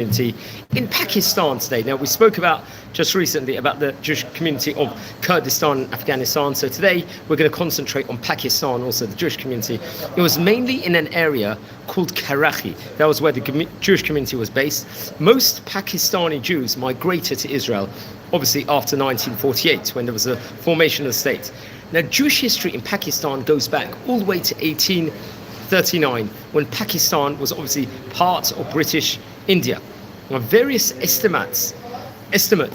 in Pakistan today. Now, we spoke about just recently about the Jewish community of Kurdistan, Afghanistan. So today we're going to concentrate on Pakistan, also the Jewish community. It was mainly in an area called Karachi. That was where the Jewish community was based. Most Pakistani Jews migrated to Israel, obviously after 1948, when there was a formation of the state. Now, Jewish history in Pakistan goes back all the way to 1839, when Pakistan was obviously part of British India. Now, various estimates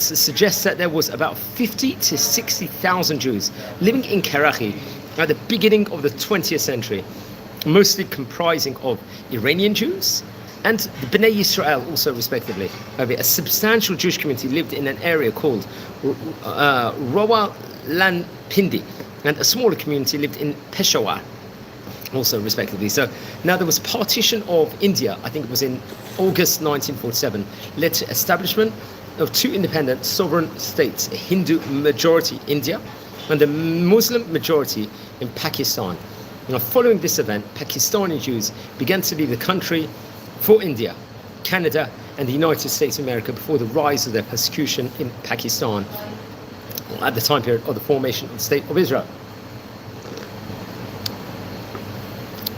suggest that there was about 50 to 60,000 Jews living in Karachi at the beginning of the 20th century, mostly comprising of Iranian Jews and the Bnei Yisrael also respectively. A substantial Jewish community lived in an area called Rawalpindi, and a smaller community lived in Peshawar, also respectively. So now there was partition of India, I think it was in August 1947, led to establishment of two independent sovereign states, a Hindu majority India and a Muslim majority in Pakistan. Now, following this event, Pakistani Jews began to leave the country for India, Canada and the United States of America before the rise of their persecution in Pakistan at the time period of the formation of the State of Israel.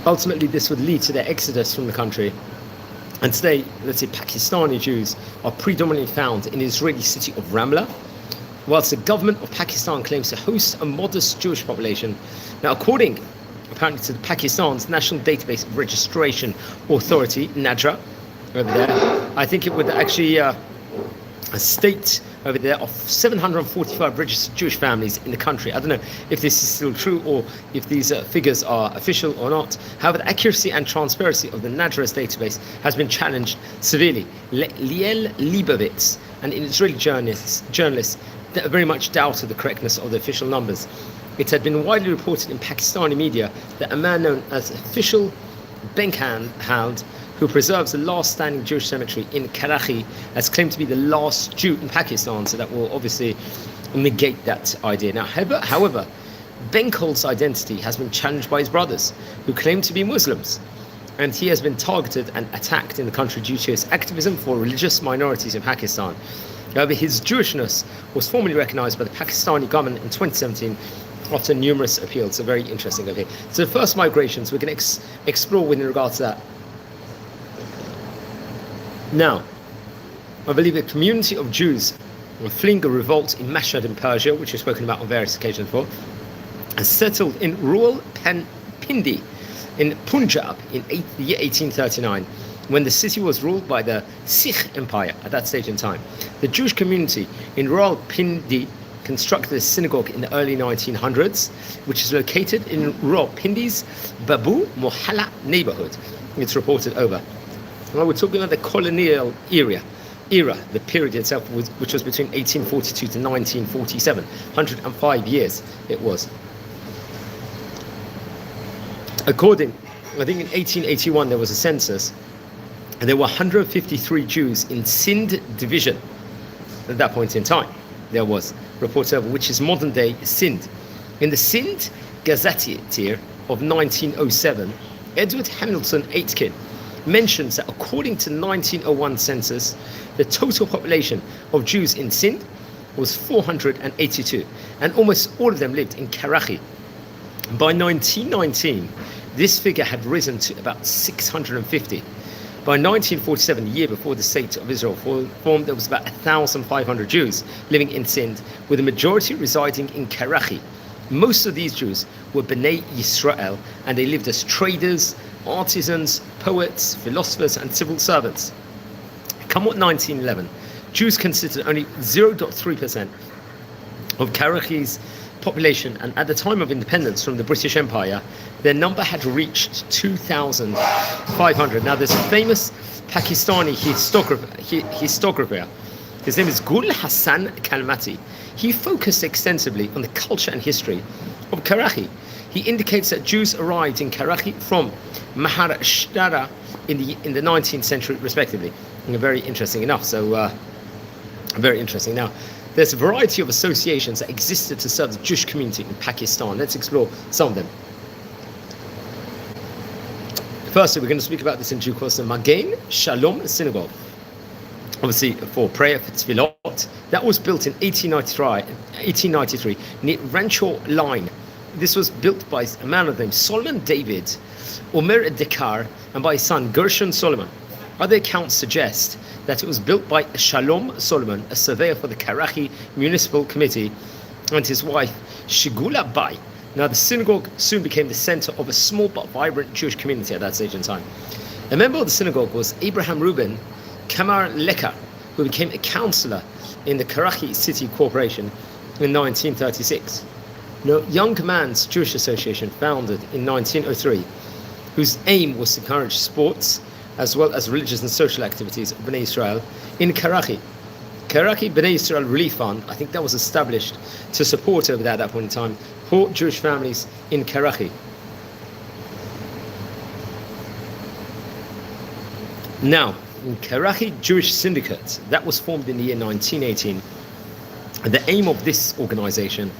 Ultimately, this would lead to their exodus from the country. And today, let's say Pakistani Jews are predominantly found in the Israeli city of Ramla, whilst the government of Pakistan claims to host a modest Jewish population. Now, according apparently to Pakistan's National Database of Registration Authority, NADRA, over there, I think it would actually a state over there of 745 registered Jewish families in the country. I don't know if this is still true or if these figures are official or not. However, the accuracy and transparency of the NADRA's database has been challenged severely. Liel Leibovitz, an Israeli journalist very much doubted the correctness of the official numbers. It had been widely reported in Pakistani media that a man known as Official Benkhand, who preserves the last standing Jewish cemetery in Karachi, has claimed to be the last Jew in Pakistan, so that will obviously negate that idea. Now, however, Benkhold's identity has been challenged by his brothers, who claim to be Muslims, and he has been targeted and attacked in the country due to his activism for religious minorities in Pakistan. However, his Jewishness was formally recognized by the Pakistani government in 2017 after numerous appeals. So very interesting over here. So the first migrations we're going to explore with regards to that. Now, I believe the community of Jews fleeing a revolt in Mashhad in Persia, which we've spoken about on various occasions before, has settled in Rawalpindi in Punjab in the year 1839, when the city was ruled by the Sikh Empire at that stage in time. The Jewish community in Rawalpindi constructed a synagogue in the early 1900s, which is located in Rawalpindi's Babu Mohalla neighborhood. It's reported over. Well, we're talking about the colonial era, the period itself, which was between 1842 to 1947, 105 years it was. I think in 1881 there was a census, and there were 153 Jews in Sindh division at that point in time. There was reports over, which is modern day Sindh. In the Sindh Gazetteer of 1907, Edward Hamilton Aitken mentions that according to the 1901 census, the total population of Jews in Sindh was 482, and almost all of them lived in Karachi. By 1919, this figure had risen to about 650. By 1947, the year before the State of Israel formed, there was about 1,500 Jews living in Sindh, with a majority residing in Karachi. Most of these Jews were Bnei Yisrael, and they lived as traders, artisans, poets, philosophers, and civil servants. Come what 1911, Jews considered only 0.3% of Karachi's population, and at the time of independence from the British Empire, their number had reached 2,500. Now, there's a famous Pakistani historiographer. His name is Gul Hassan Kalmati. He focused extensively on the culture and history of Karachi. He indicates that Jews arrived in Karachi from Maharashtra in the 19th century, respectively. Very interesting enough. So, very interesting. Now, there's a variety of associations that existed to serve the Jewish community in Pakistan. Let's explore some of them. Firstly, we're going to speak about this in due course, the Magen Shalom Synagogue. obviously for prayer, for tefillot. That was built in 1893 near Rancho Line. This was built by a man named Solomon David, Omer Dekar, and by his son Gershon Solomon. Other accounts suggest that it was built by Shalom Solomon, a surveyor for the Karachi Municipal Committee, and his wife Shigula Bai. Now, the synagogue soon became the center of a small but vibrant Jewish community at that stage in time. A member of the synagogue was Abraham Reuben Kamar Lekar, who became a councillor in the Karachi City Corporation in 1936. Now, Young Man's Jewish Association, founded in 1903, whose aim was to encourage sports as well as religious and social activities of Bnei Israel in Karachi. Karachi Bnei Israel Relief Fund, I think that was established to support over there at that point in time poor Jewish families in Karachi. Now, in Karachi Jewish Syndicate, that was formed in the year 1918. And the aim of this organization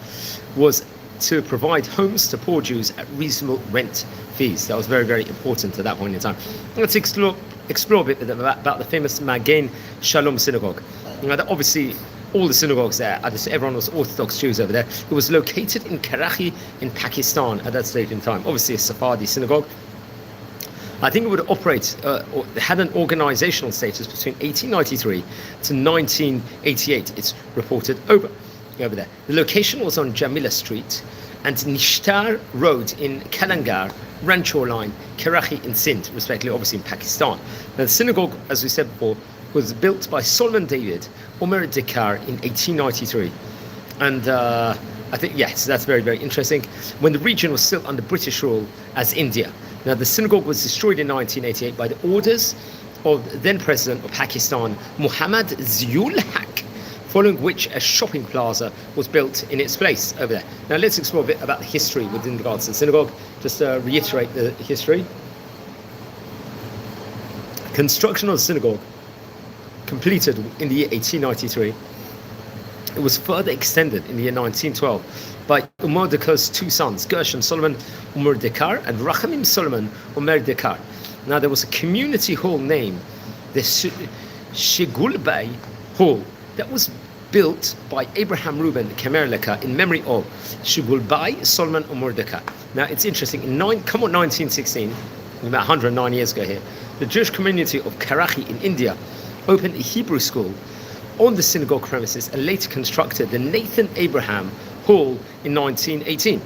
was to provide homes to poor Jews at reasonable rent fees. That was very, very important at that point in time. Let's explore a bit about the famous Magen Shalom Synagogue. Now, obviously, all the synagogues there, everyone was Orthodox Jews over there. It was located in Karachi in Pakistan at that stage in time. Obviously, a Sephardi synagogue. I think it would operate, or had an organizational status between 1893 to 1988. It's reported over there. The location was on Jamila Street and Nishtar Road in Kalangar, Rancho Line, Karachi in Sindh, respectively, obviously in Pakistan. Now, the synagogue, as we said before, was built by Solomon David, Omer Dekar in 1893. And I think, yes, that's very, very interesting. When the region was still under British rule as India. Now, the synagogue was destroyed in 1988 by the orders of the then President of Pakistan, Muhammad Ziaul Haq, following which a shopping plaza was built in its place over there. Now, let's explore a bit about the history within regards to the synagogue, just to reiterate the history. Construction of the synagogue completed in the year 1893. It was further extended in the year 1912 by Umar Dekar's two sons, Gershon Solomon Umar Dekar and Rachamim Solomon Umar Dekar. Now, there was a community hall named the Shigulbay Hall that was built by Abraham Reuben Kamar Lekar in memory of Shigulbay Solomon Umar Dekar. Now, it's interesting, in 1916, about 109 years ago here, the Jewish community of Karachi in India opened a Hebrew school on the synagogue premises and later constructed the Nathan Abraham Hall in 1918.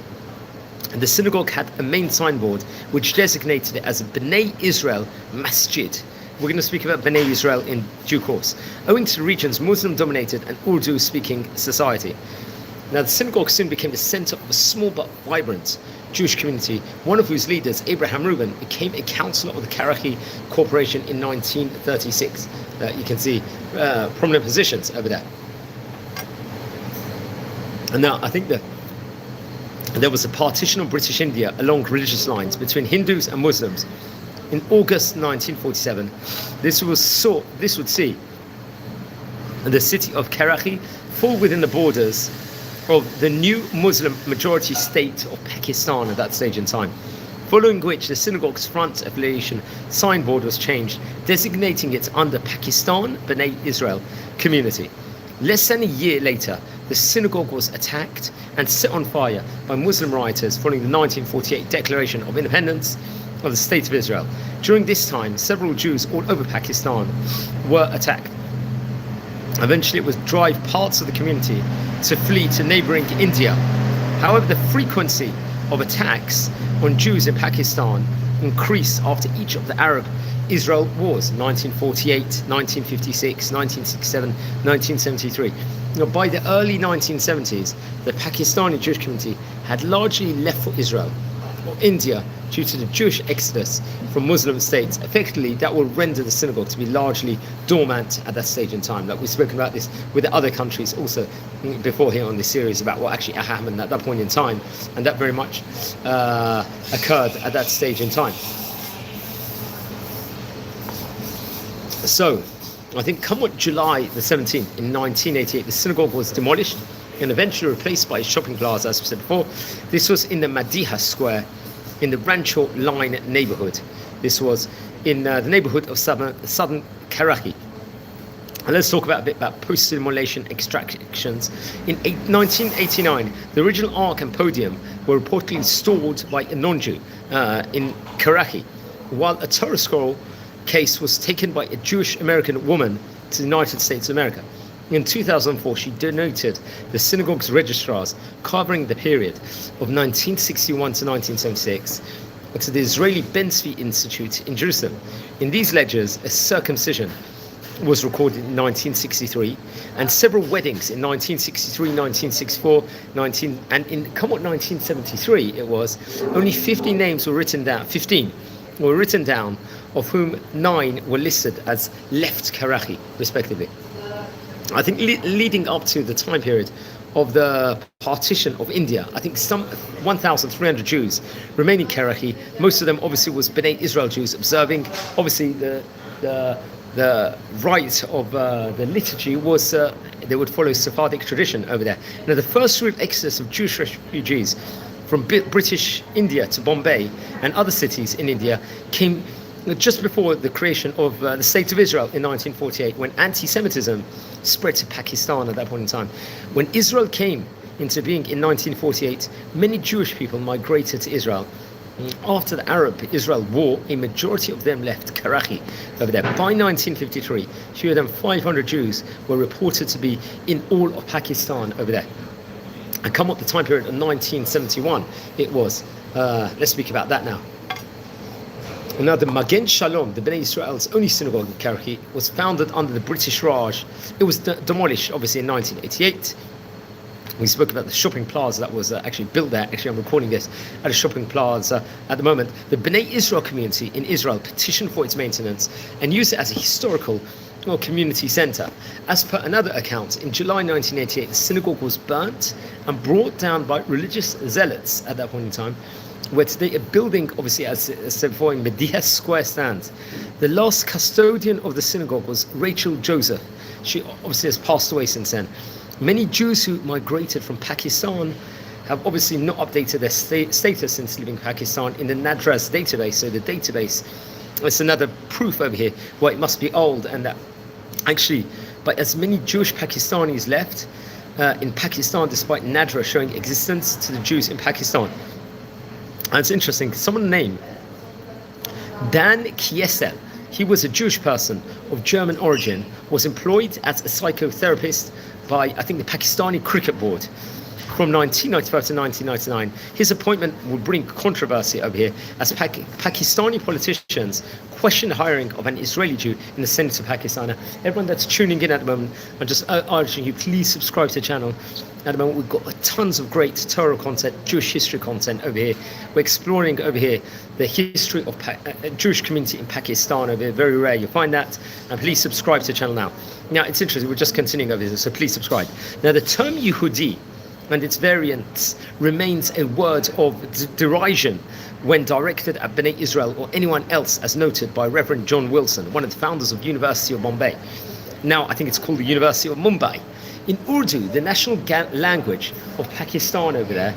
And the synagogue had a main signboard which designated it as Bnei Israel Masjid. We're going to speak about Bnei Israel in due course, owing to the region's Muslim-dominated and Urdu-speaking society. Now, the synagogue soon became the center of a small but vibrant Jewish community, one of whose leaders, Abraham Reuben, became a councillor of the Karachi Corporation in 1936. You can see prominent positions over there. And now, I think that there was a partition of British India along religious lines between Hindus and Muslims. In August 1947, this would see the city of Karachi fall within the borders of the new Muslim majority state of Pakistan at that stage in time, following which the synagogue's front affiliation signboard was changed, designating it under Pakistan Bnei Israel community. Less than a year later, the synagogue was attacked and set on fire by Muslim rioters following the 1948 Declaration of Independence of the State of Israel. During this time, several Jews all over Pakistan were attacked. Eventually, it would drive parts of the community to flee to neighboring India. However, the frequency of attacks on Jews in Pakistan increased after each of the Arab-Israel wars, 1948, 1956, 1967, 1973. Now, by the early 1970s, the Pakistani Jewish community had largely left for Israel or India due to the Jewish exodus from Muslim states. Effectively, that will render the synagogue to be largely dormant at that stage in time. Like we've spoken about this with the other countries also before here on this series about what actually happened at that point in time, and that very much occurred at that stage in time. So, I think come July the 17th in 1988, the synagogue was demolished and eventually replaced by a shopping plaza, as we said before. This was in the Madiha Square in the Rancho Line neighborhood. This was in the neighborhood of southern Karachi. And let's talk a bit about post-demolition extractions. In 1989, the original Ark and Podium were reportedly stored by a non-Jew in Karachi, while a Torah scroll case was taken by a Jewish American woman to the United States of America. In 2004, she donated the synagogue's registrars covering the period of 1961 to 1976 to the Israeli Ben-Zvi Institute in Jerusalem. In these ledgers, a circumcision was recorded in 1963, and several weddings in 1963, 1964, and in 1973 it was, only 15 names were written down, 15 were written down, of whom 9 were listed as left Karachi, respectively. I think leading up to the time period of the partition of India, I think some 1,300 Jews remained in Karachi. Most of them obviously was B'nai Israel Jews, observing obviously the rite of the liturgy was they would follow Sephardic tradition over there. Now, the first real exodus of Jewish refugees from British India to Bombay and other cities in India came just before the creation of the State of Israel in 1948, when anti-Semitism spread to Pakistan at that point in time. When Israel came into being in 1948, many Jewish people migrated to Israel. After the Arab-Israel war, a majority of them left Karachi over there. By 1953, fewer than 500 Jews were reported to be in all of Pakistan over there. And come up the time period of 1971, it was. Let's speak about that now. Now, the Magen Shalom, the Bnei Israel's only synagogue in Karachi, was founded under the British Raj. It was demolished, obviously, in 1988. We spoke about the shopping plaza that was actually built there. Actually, I'm recording this at a shopping plaza at the moment. The Bnei Israel community in Israel petitioned for its maintenance and used it as a historical community center. As per another account, in July 1988, the synagogue was burnt and brought down by religious zealots at that point in time, where today a building, obviously, as said before, in Medias Square stands. The last custodian of the synagogue was Rachel Joseph. She obviously has passed away since then. Many Jews who migrated from Pakistan have obviously not updated their status since leaving Pakistan in the Nadras database. So the database, it's another proof over here why it must be old, and that actually, but as many Jewish Pakistanis left in Pakistan despite Nadra showing existence to the Jews in Pakistan. And it's interesting, someone named Dan Kiesel, he was a Jewish person of German origin, was employed as a psychotherapist by, I think, the Pakistani Cricket Board from 1995 to 1999. His appointment would bring controversy over here as Pakistani politicians questioned the hiring of an Israeli Jew in the Senate of Pakistan. Now, everyone that's tuning in at the moment, I'm just urging you, please subscribe to the channel. At the moment, we've got tons of great Torah content, Jewish history content over here. We're exploring over here the history of Jewish community in Pakistan over here. Very rare, you'll find that. And please subscribe to the channel now. Now, it's interesting, we're just continuing over here, so please subscribe. Now, the term Yehudi and its variants remains a word of derision when directed at Bnei Israel or anyone else, as noted by Reverend John Wilson, one of the founders of University of Bombay. Now, I think it's called the University of Mumbai. In Urdu, the national language of Pakistan over there,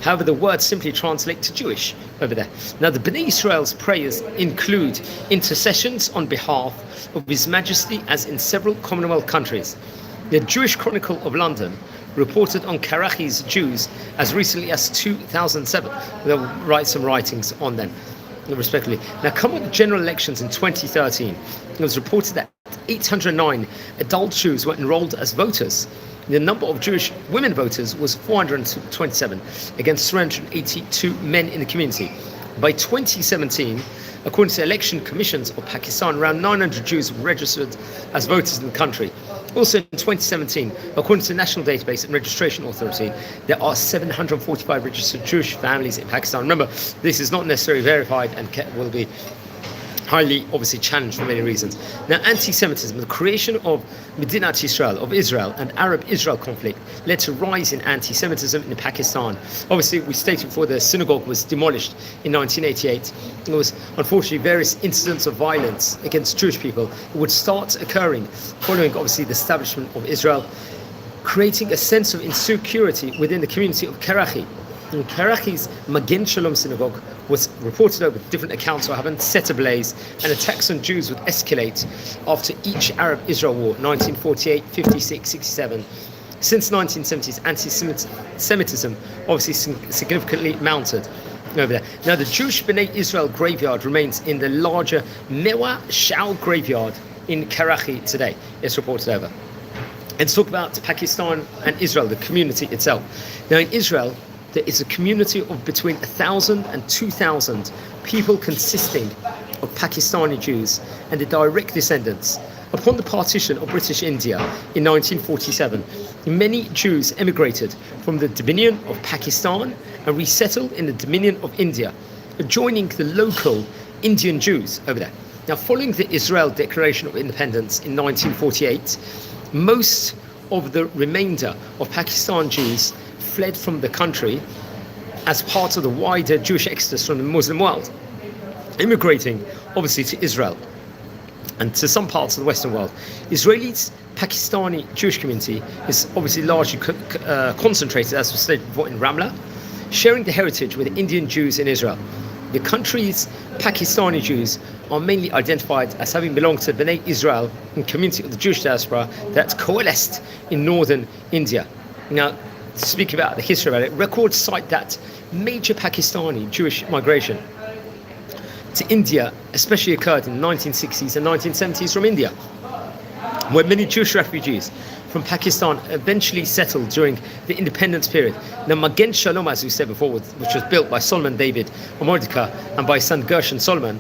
however, the word simply translates to Jewish over there. Now, the Bnei Israel's prayers include intercessions on behalf of His Majesty, as in several Commonwealth countries. The Jewish Chronicle of London reported on Karachi's Jews as recently as 2007. They'll write some writings on them, respectively. Now, come with the general elections in 2013, it was reported that 809 adult Jews were enrolled as voters. The number of Jewish women voters was 427 against 382 men in the community. By 2017, according to election commissions of Pakistan, around 900 Jews were registered as voters in the country. Also in 2017, according to the National Database and Registration Authority, there are 745 registered Jewish families in Pakistan. Remember, this is not necessarily verified and will be highly, obviously, challenged for many reasons. Now, anti-Semitism, the creation of Medinat Israel, of Israel, and Arab-Israel conflict led to a rise in anti-Semitism in Pakistan. Obviously, we stated before, the synagogue was demolished in 1988. There was, unfortunately, various incidents of violence against Jewish people. It would start occurring following, obviously, the establishment of Israel, creating a sense of insecurity within the community of Karachi. And Karachi's Magen Shalom synagogue was reported over. Different accounts were happened, set ablaze, and attacks on Jews would escalate after each Arab-Israel war, 1948, 56, 67. Since 1970s, anti-Semitism obviously significantly mounted over there. Now, the Jewish Bnei Israel graveyard remains in the larger Mewa Shao graveyard in Karachi today. It's reported over. Let's talk about Pakistan and Israel, the community itself. Now, in Israel, there is a community of between 1,000 and 2,000 people consisting of Pakistani Jews and their direct descendants. Upon the partition of British India in 1947, many Jews emigrated from the Dominion of Pakistan and resettled in the Dominion of India, joining the local Indian Jews over there. Now, following the Israel Declaration of Independence in 1948, most of the remainder of Pakistan Jews fled from the country as part of the wider Jewish exodus from the Muslim world, immigrating obviously to Israel and to some parts of the Western world. Israelis' Pakistani Jewish community is obviously largely concentrated, as was stated before, in Ramla, sharing the heritage with the Indian Jews in Israel. The country's Pakistani Jews are mainly identified as having belonged to the Bnei Israel and community of the Jewish diaspora that coalesced in northern India. Now, to speak about the history about it, records cite that major Pakistani Jewish migration to India especially occurred in the 1960s and 1970s from India, where many Jewish refugees from Pakistan eventually settled during the independence period. Now, Magen Shalom, as we said before, which was built by Solomon David Mordecai and by son Gershon Solomon,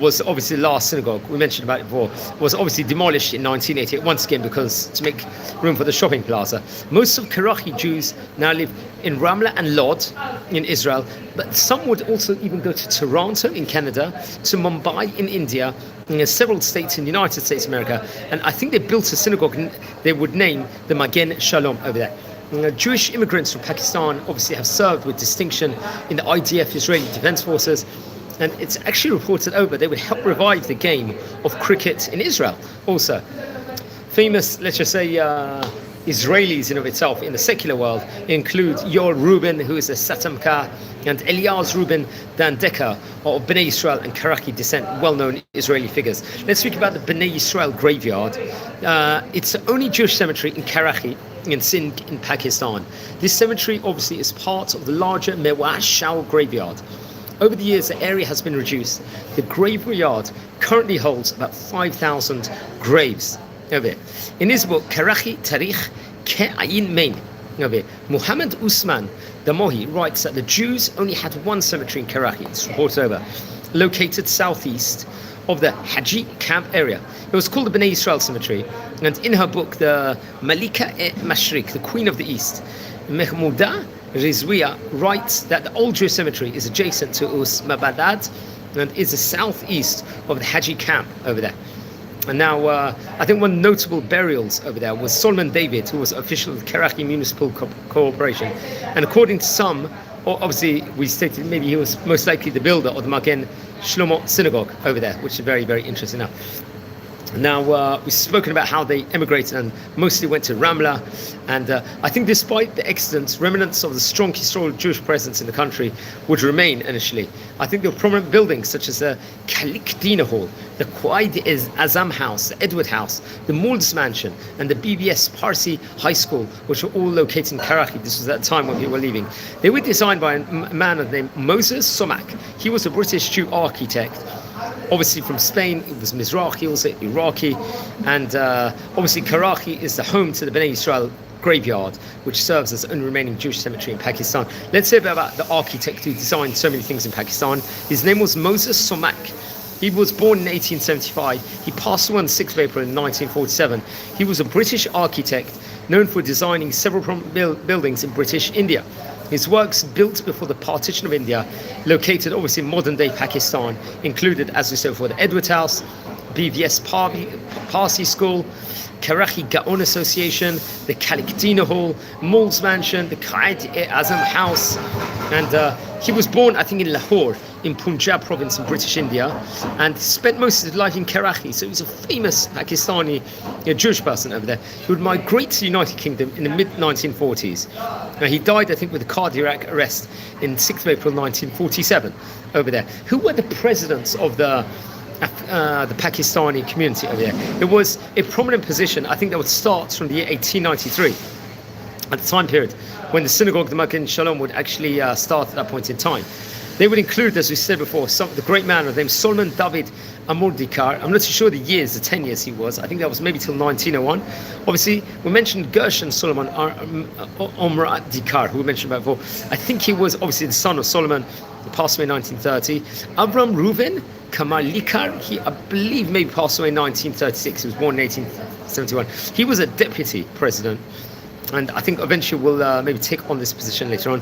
was obviously the last synagogue, we mentioned about it before, was obviously demolished in 1988, once again because to make room for the shopping plaza. Most of Karachi Jews now live in Ramla and Lod in Israel, but some would also even go to Toronto in Canada, to Mumbai in India, in several states in the United States of America, and I think they built a synagogue they would name the Magen Shalom over there. Jewish immigrants from Pakistan obviously have served with distinction in the IDF, Israeli Defense Forces, and it's actually reported over they would help revive the game of cricket in Israel also. Famous, let's just say, Israelis in of itself in the secular world include Yoel Rubin, who is a Satamka, and Eliaz Rubin Dan Decker of Bnei Israel and Karachi descent, well-known Israeli figures. Let's speak about the Bnei Israel graveyard. It's the only Jewish cemetery in Karachi, in Sindh, in Pakistan. This cemetery obviously is part of the larger Mewa Shao graveyard. Over the years, the area has been reduced. The graveyard currently holds about 5,000 graves. In his book, Karachi Tarikh Ke'ayin Mein, Muhammad Usman Damohi writes that the Jews only had one cemetery in Karachi, it's reported over, located southeast of the Haji camp area. It was called the Bnei Israel Cemetery, and in her book, the Malika-e-Mashriq, the Queen of the East, Mahmouda Rizwiya writes that the old Jewish cemetery is adjacent to Mabadad and is the southeast of the Haji camp over there. And now, I think one notable burials over there was Solomon David, who was official of the Karachi Municipal Corporation. And according to some, or obviously we stated maybe he was most likely the builder of the Magen Shalom Synagogue over there, which is very, very interesting now. Now, we've spoken about how they emigrated and mostly went to Ramla, and I think despite the exodus, remnants of the strong historical Jewish presence in the country would remain initially. I think there were prominent buildings such as the Khalik Dina Hall, the Quaid Azam House, the Edward House, the Moulds Mansion, and the BBS Parsi High School, which were all located in Karachi. This was at the time when people were leaving. They were designed by a man named Moses Somak. He was a British Jew architect, obviously from Spain. It was Mizrahi, also Iraqi, and obviously Karachi is the home to the Bnei Israel graveyard, which serves as the only remaining Jewish cemetery in Pakistan. Let's say about the architect who designed so many things in Pakistan. His name was Moses Somak. He was born in 1875. He passed away on the 6th of April in 1947. He was a British architect known for designing several buildings in British India. His works built before the partition of India, located obviously in modern-day Pakistan, included, as we said before, the Edward House, BVS Parsi School, Karachi Gaon Association, the Kalikdina Hall, Moul's Mansion, the Quaid-e-Azam House, and he was born, I think, in Lahore, in Punjab province in British India, and spent most of his life in Karachi. So he was a famous Pakistani Jewish person over there. He would migrate to the United Kingdom in the mid-1940s. He died, I think, with a cardiac arrest in 6th of April 1947 over there. Who were the presidents of the Pakistani community over there? It was a prominent position, I think, that would start from the year 1893, at the time period when the synagogue, the Magen Shalom, would actually start at that point in time. They would include, as we said before, the great man of name Solomon David Amordikar. I'm not too sure the 10 years he was. I think that was maybe till 1901. Obviously, we mentioned Gershon Solomon Omradikar, who we mentioned about before. I think he was obviously the son of Solomon, who passed away in 1930. Avram Reuven Kamalikar, he, I believe, maybe passed away in 1936. He was born in 1871. He was a deputy president, and I think eventually will maybe take on this position later on.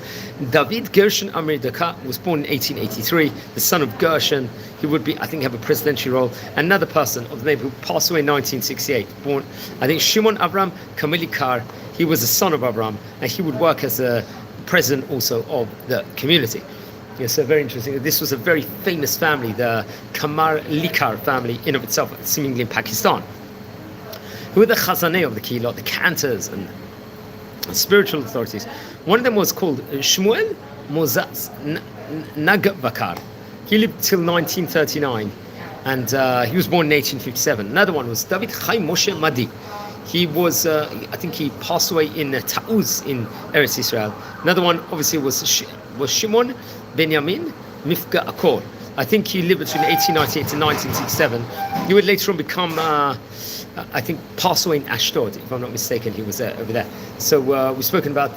David Gershon Amordikar was born in 1883, the son of Gershon. He would be, I think, have a presidential role. Another person of the name who passed away in 1968, born, I think, Shimon Avram Kamalikar. He was the son of Avram, and he would work as the president also of the community. Yes, so very interesting. This was a very famous family, the Kamalikar family in of itself, seemingly in Pakistan. Who were the Khazaneh of the Kehillah, the cantors and spiritual authorities. One of them was called Shmuel Mozaz Nagvakar. He lived till 1939, and he was born in 1857. Another one was David Chaim Moshe Madi. He was, I think he passed away in Tauz in Eretz Israel. Another one, obviously, was Shimon Benjamin Mifga Akor. I think he lived between 1898 and 1967. He would later on become, I think, pass away in Ashdod, if I'm not mistaken. He was over there. So we've spoken about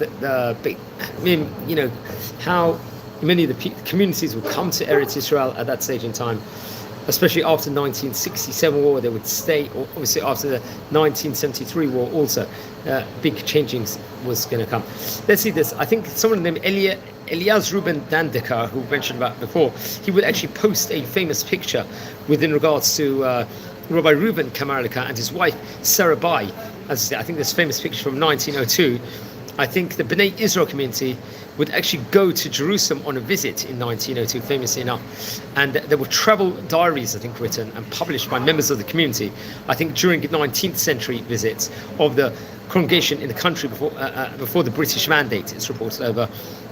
how many of the communities would come to Eretz Israel at that stage in time, especially after the 1967 war. They would stay, or obviously after the 1973 war also. Big changings was going to come. Let's see this. I think someone named Eliaz Ruben Dandekar, who we mentioned about before, he would actually post a famous picture within regards to Rabbi Reuben Kamalikar and his wife Sarah Bai. As I say, I think this famous picture from 1902. I think the Bnei Israel community would actually go to Jerusalem on a visit in 1902, famously enough. And there were travel diaries, I think, written and published by members of the community, I think, during 19th century visits of the congregation in the country before the British Mandate is reported over.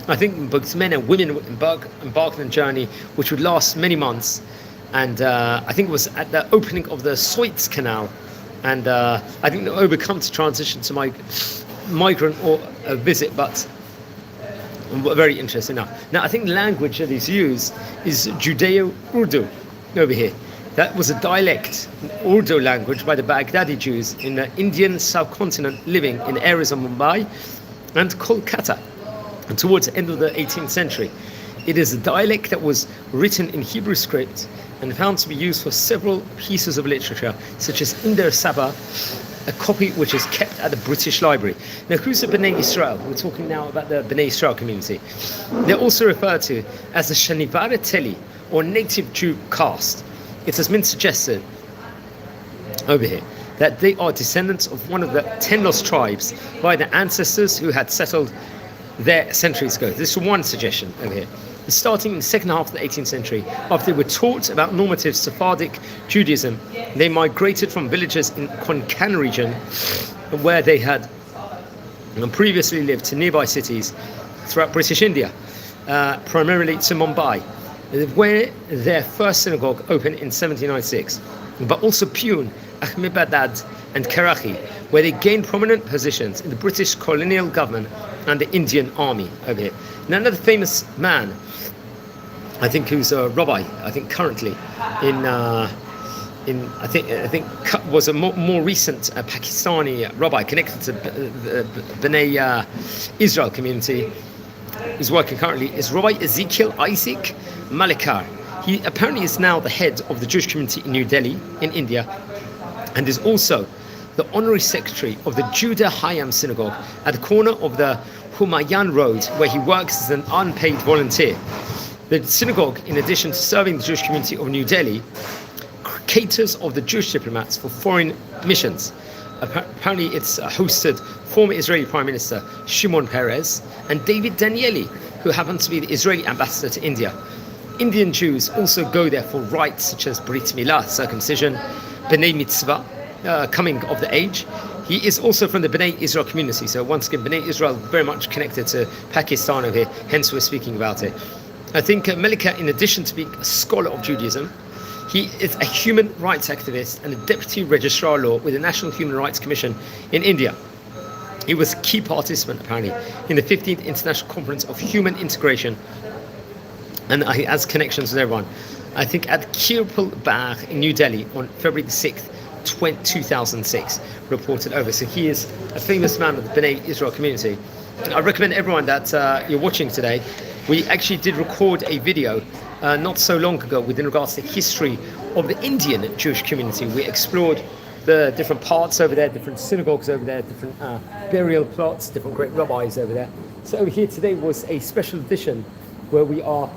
I think both men and women would embark on a journey which would last many months. And I think it was at the opening of the Suez Canal. And I think they overcome to transition to migrant or a visit, but very interesting enough. Now, I think the language that is used is Judeo-Urdu over here. That was a dialect, Urdu language, by the Baghdadi Jews in the Indian subcontinent living in areas of Mumbai and Kolkata. And towards the end of the 18th century, it is a dialect that was written in Hebrew script and found to be used for several pieces of literature, such as Inder Saba, a copy which is kept at the British Library. Now, who's the Bnei Israel? We're talking now about the Bnei Israel community. They're also referred to as the Shanivara Teli, or native Jew caste. It has been suggested over here that they are descendants of one of the 10 lost tribes by the ancestors who had settled there centuries ago. This is one suggestion over here. Starting in the second half of the 18th century, after they were taught about normative Sephardic Judaism, they migrated from villages in Konkan region, where they had previously lived, to nearby cities throughout British India, primarily to Mumbai, where their first synagogue opened in 1796, but also Pune, Ahmedabad and Karachi, where they gained prominent positions in the British colonial government and the Indian army over here. Now, another famous man, I think, who's a rabbi, I think currently I think was a more recent Pakistani rabbi connected to the Bnei Israel community, who's working currently, is Rabbi Ezekiel Isaac Malikar. He apparently is now the head of the Jewish community in New Delhi, in India, and is also the honorary secretary of the Judah Hayam Synagogue at the corner of the Humayun Road, where he works as an unpaid volunteer. The synagogue, in addition to serving the Jewish community of New Delhi, caters of the Jewish diplomats for foreign missions. apparently it's hosted former Israeli Prime Minister Shimon Peres and David Danieli, who happens to be the Israeli ambassador to India. Indian Jews also go there for rites such as Brit Milah, circumcision, B'nai Mitzvah, coming of the age. He is also from the B'nai Israel community, so once again, B'nai Israel very much connected to Pakistan over here, hence we're speaking about it. I think Melika, in addition to being a scholar of Judaism, he is a human rights activist and a deputy registrar law with the National Human Rights Commission in India. He was a key participant, apparently, in the 15th International Conference of Human Integration, and he has connections with everyone. I think at Kirpal Bagh in New Delhi on February the 6th, 2006, reported over. So he is a famous man of the B'nai Israel community. I recommend everyone that you're watching today. We actually did record a video not so long ago within regards to the history of the Indian Jewish community. We explored the different parts over there, different synagogues over there, different burial plots, different great rabbis over there. So over here today was a special edition where we are,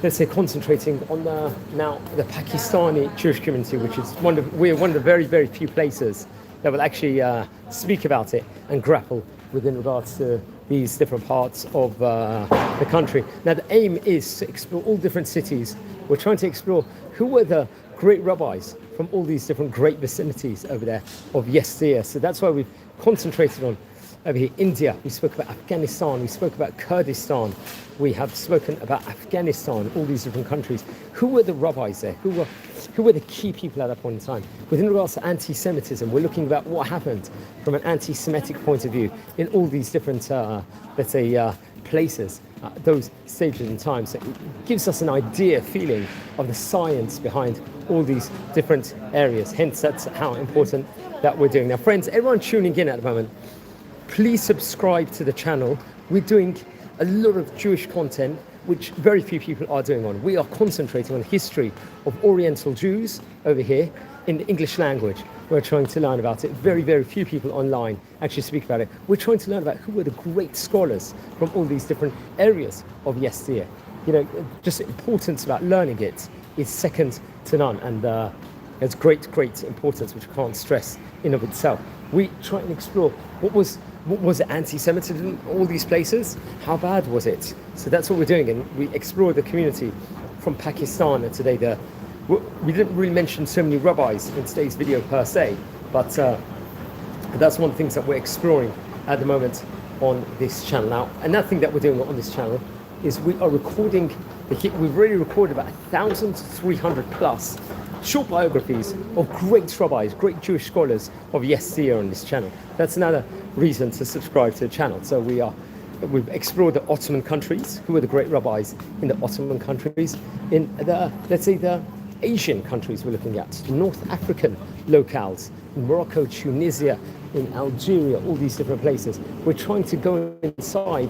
let's say, concentrating on the Pakistani Jewish community, which is we're one of the very, very few places that will actually speak about it and grapple within regards to these different parts of the country. Now, the aim is to explore all different cities. We're trying to explore who were the great rabbis from all these different great vicinities over there of yesteryear. So that's why we've concentrated on over here India. We spoke about Afghanistan. We spoke about Kurdistan. We have spoken about Afghanistan, all these different countries. Who were the rabbis there? Who were the key people at that point in time? Within regards to anti-Semitism, we're looking about what happened from an anti-Semitic point of view in all these different, let's say, places, those stages in time. So it gives us an idea, feeling of the science behind all these different areas. Hence, that's how important that we're doing. Now, friends, everyone tuning in at the moment, please subscribe to the channel. We're doing a lot of Jewish content, which very few people are doing on. We are concentrating on the history of Oriental Jews over here in the English language. We're trying to learn about it. Very, very few people online actually speak about it. We're trying to learn about who were the great scholars from all these different areas of yesteryear. You know, just the importance about learning it is second to none, and it's great, great importance, which I can't stress in of itself. We try and explore what was anti-Semitism in all these places? How bad was it? So that's what we're doing, and we explore the community from Pakistan. And today, we didn't really mention so many rabbis in today's video per se, but that's one of the things that we're exploring at the moment on this channel. Now, another thing that we're doing on this channel is we are recording, we've already recorded about 1,300 plus short biographies of great rabbis, great Jewish scholars of yesteryear on this channel. That's another reason to subscribe to the channel. So we've explored the Ottoman countries, who were the great rabbis in the Ottoman countries, in the, let's say, the Asian countries we're looking at, North African locales, in Morocco, Tunisia, in Algeria, all these different places. We're trying to go inside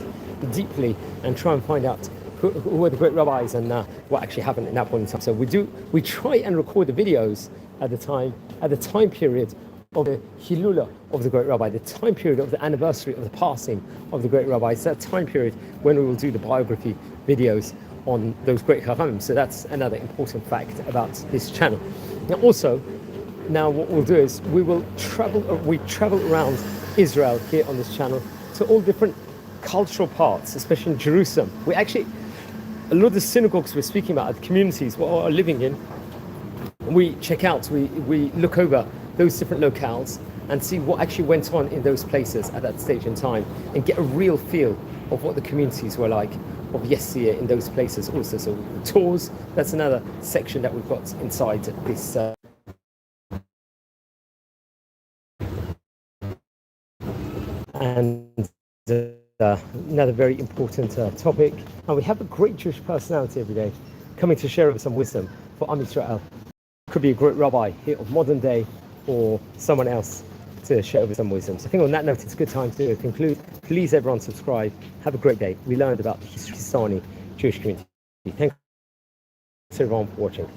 deeply and try and find out who were the great rabbis and what actually happened in that point in time. So we try and record the videos at the time period of the Hilula of the great rabbi, the time period of the anniversary of the passing of the great rabbi. It's that time period when we will do the biography videos on those great Chachamim. So that's another important fact about this channel. Now what we'll do is we travel around Israel here on this channel to all different cultural parts, especially in Jerusalem. A lot of the synagogues we're speaking about, the communities we are living in, we check out, we look over those different locales and see what actually went on in those places at that stage in time, and get a real feel of what the communities were like of yesteryear in those places also. So tours, that's another section that we've got inside this another very important topic. And we have a great Jewish personality every day coming to share some wisdom for Am Yisrael. Could be a great rabbi here of modern day or someone else to share over some wisdom. So I think on that note, it's a good time to conclude. Please, everyone, subscribe. Have a great day. We learned about the Pakistani Jewish community. Thanks everyone for watching.